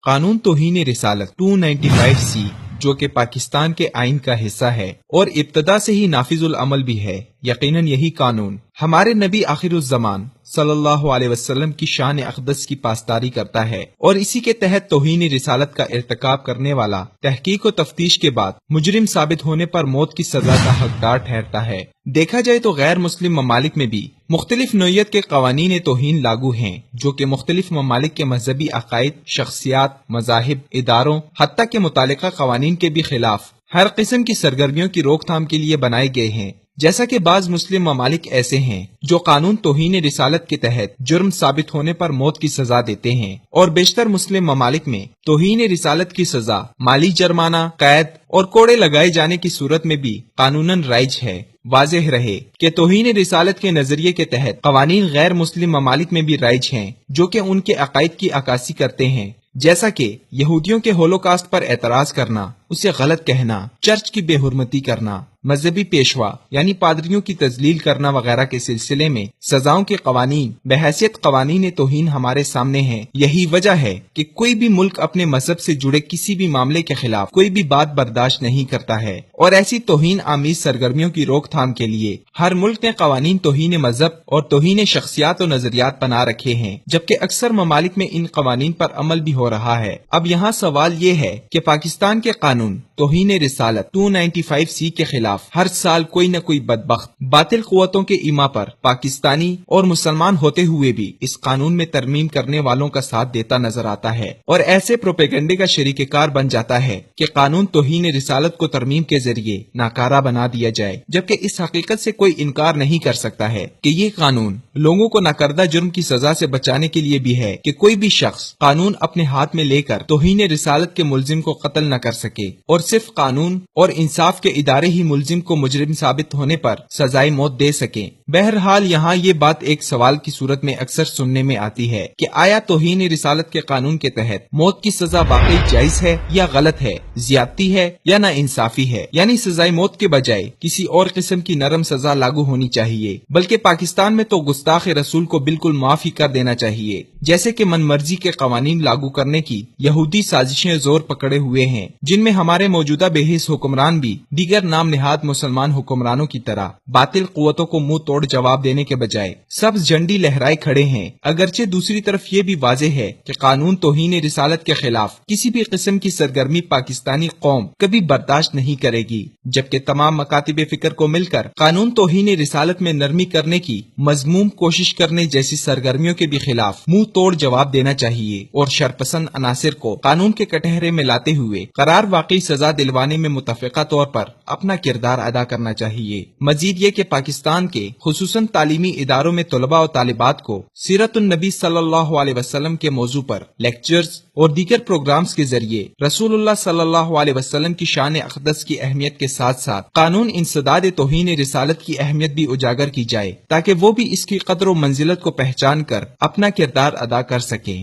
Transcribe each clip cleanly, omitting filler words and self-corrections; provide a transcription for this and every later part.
قانون توہین رسالت 295C جو کہ پاکستان کے آئین کا حصہ ہے اور ابتدا سے ہی نافذ العمل بھی ہے، یقیناً یہی قانون ہمارے نبی آخر الزمان صلی اللہ علیہ وسلم کی شان اقدس کی پاسداری کرتا ہے، اور اسی کے تحت توہین رسالت کا ارتکاب کرنے والا تحقیق و تفتیش کے بعد مجرم ثابت ہونے پر موت کی سزا کا حقدار ٹھہرتا ہے۔ دیکھا جائے تو غیر مسلم ممالک میں بھی مختلف نوعیت کے قوانین توہین لاگو ہیں، جو کہ مختلف ممالک کے مذہبی عقائد، شخصیات، مذاہب، اداروں، حتیٰ کہ متعلقہ قوانین کے بھی خلاف ہر قسم کی سرگرمیوں کی روک تھام کے لیے بنائے گئے ہیں۔ جیسا کہ بعض مسلم ممالک ایسے ہیں جو قانون توہین رسالت کے تحت جرم ثابت ہونے پر موت کی سزا دیتے ہیں، اور بیشتر مسلم ممالک میں توہین رسالت کی سزا مالی جرمانہ، قید اور کوڑے لگائے جانے کی صورت میں بھی قانوناً رائج ہے۔ واضح رہے کہ توہین رسالت کے نظریے کے تحت قوانین غیر مسلم ممالک میں بھی رائج ہیں جو کہ ان کے عقائد کی عکاسی کرتے ہیں، جیسا کہ یہودیوں کے ہولوکاسٹ پر اعتراض کرنا، اسے غلط کہنا، چرچ کی بے حرمتی کرنا، مذہبی پیشوا یعنی پادریوں کی تذلیل کرنا وغیرہ کے سلسلے میں سزاؤں کے قوانین بحیثیت قوانین توہین ہمارے سامنے ہیں۔ یہی وجہ ہے کہ کوئی بھی ملک اپنے مذہب سے جڑے کسی بھی معاملے کے خلاف کوئی بھی بات برداشت نہیں کرتا ہے، اور ایسی توہین آمیز سرگرمیوں کی روک تھام کے لیے ہر ملک نے قوانین توہین مذہب اور توہین شخصیات و نظریات بنا رکھے ہیں، جبکہ اکثر ممالک میں ان قوانین پر عمل بھی ہو رہا ہے۔ اب یہاں سوال یہ ہے کہ پاکستان کے قانون توہین رسالت 295C کے خلاف ہر سال کوئی نہ کوئی بدبخت باطل قوتوں کے ایما پر پاکستانی اور مسلمان ہوتے ہوئے بھی اس قانون میں ترمیم کرنے والوں کا ساتھ دیتا نظر آتا ہے، اور ایسے پروپیگنڈے کا شریک کار بن جاتا ہے کہ قانون توہین رسالت کو ترمیم کے ذریعے ناکارہ بنا دیا جائے، جبکہ اس حقیقت سے کوئی انکار نہیں کر سکتا ہے کہ یہ قانون لوگوں کو ناکردہ جرم کی سزا سے بچانے کے لیے بھی ہے کہ کوئی بھی شخص قانون اپنے ہاتھ میں لے کر توہین رسالت کے ملزم کو قتل نہ کر سکے، اور صرف قانون اور انصاف کے ادارے ہی ملزم کو مجرم ثابت ہونے پر سزائے موت دے سکیں۔ بہرحال یہاں یہ بات ایک سوال کی صورت میں اکثر سننے میں آتی ہے کہ آیا توہین رسالت کے قانون کے تحت موت کی سزا واقعی جائز ہے یا غلط ہے، زیادتی ہے یا نا انصافی ہے، یعنی سزائے موت کے بجائے کسی اور قسم کی نرم سزا لاگو ہونی چاہیے، بلکہ پاکستان میں تو گستاخ رسول کو بالکل معاف ہی کر دینا چاہیے، جیسے کہ من مرضی کے قوانین لاگو کرنے کی یہودی سازشیں زور پکڑے ہوئے ہیں، جن میں ہمارے موجودہ بے حس حکمران بھی دیگر نام نہاد مسلمان حکمرانوں کی طرح باطل قوتوں کو منہ توڑ جواب دینے کے بجائے سبز جھنڈی لہرائے کھڑے ہیں۔ اگرچہ دوسری طرف یہ بھی واضح ہے کہ قانون توہین رسالت کے خلاف کسی بھی قسم کی سرگرمی پاکستانی قوم کبھی برداشت نہیں کرے گی، جبکہ تمام مکاتب فکر کو مل کر قانون توہین رسالت میں نرمی کرنے کی مذموم کوشش کرنے جیسی سرگرمیوں کے بھی خلاف منہ توڑ جواب دینا چاہیے، اور شرپسند عناصر کو قانون کے کٹہرے میں لاتے ہوئے قرار واقعی سزا دلوانے میں متفقہ طور پر اپنا کردار ادا کرنا چاہیے۔ مزید یہ کہ پاکستان کے خصوصاً تعلیمی اداروں میں طلباء و طالبات کو سیرت النبی صلی اللہ علیہ وسلم کے موضوع پر لیکچرز اور دیگر پروگرامز کے ذریعے رسول اللہ صلی اللہ علیہ وسلم کی شان اقدس کی اہمیت کے ساتھ ساتھ قانون انسداد توہین رسالت کی اہمیت بھی اجاگر کی جائے، تاکہ وہ بھی اس کی قدر و منزلت کو پہچان کر اپنا کردار ادا کر سکیں۔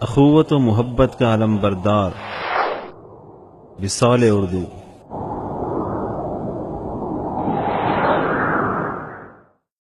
اخوت و محبت کا علم بردار وصال اردو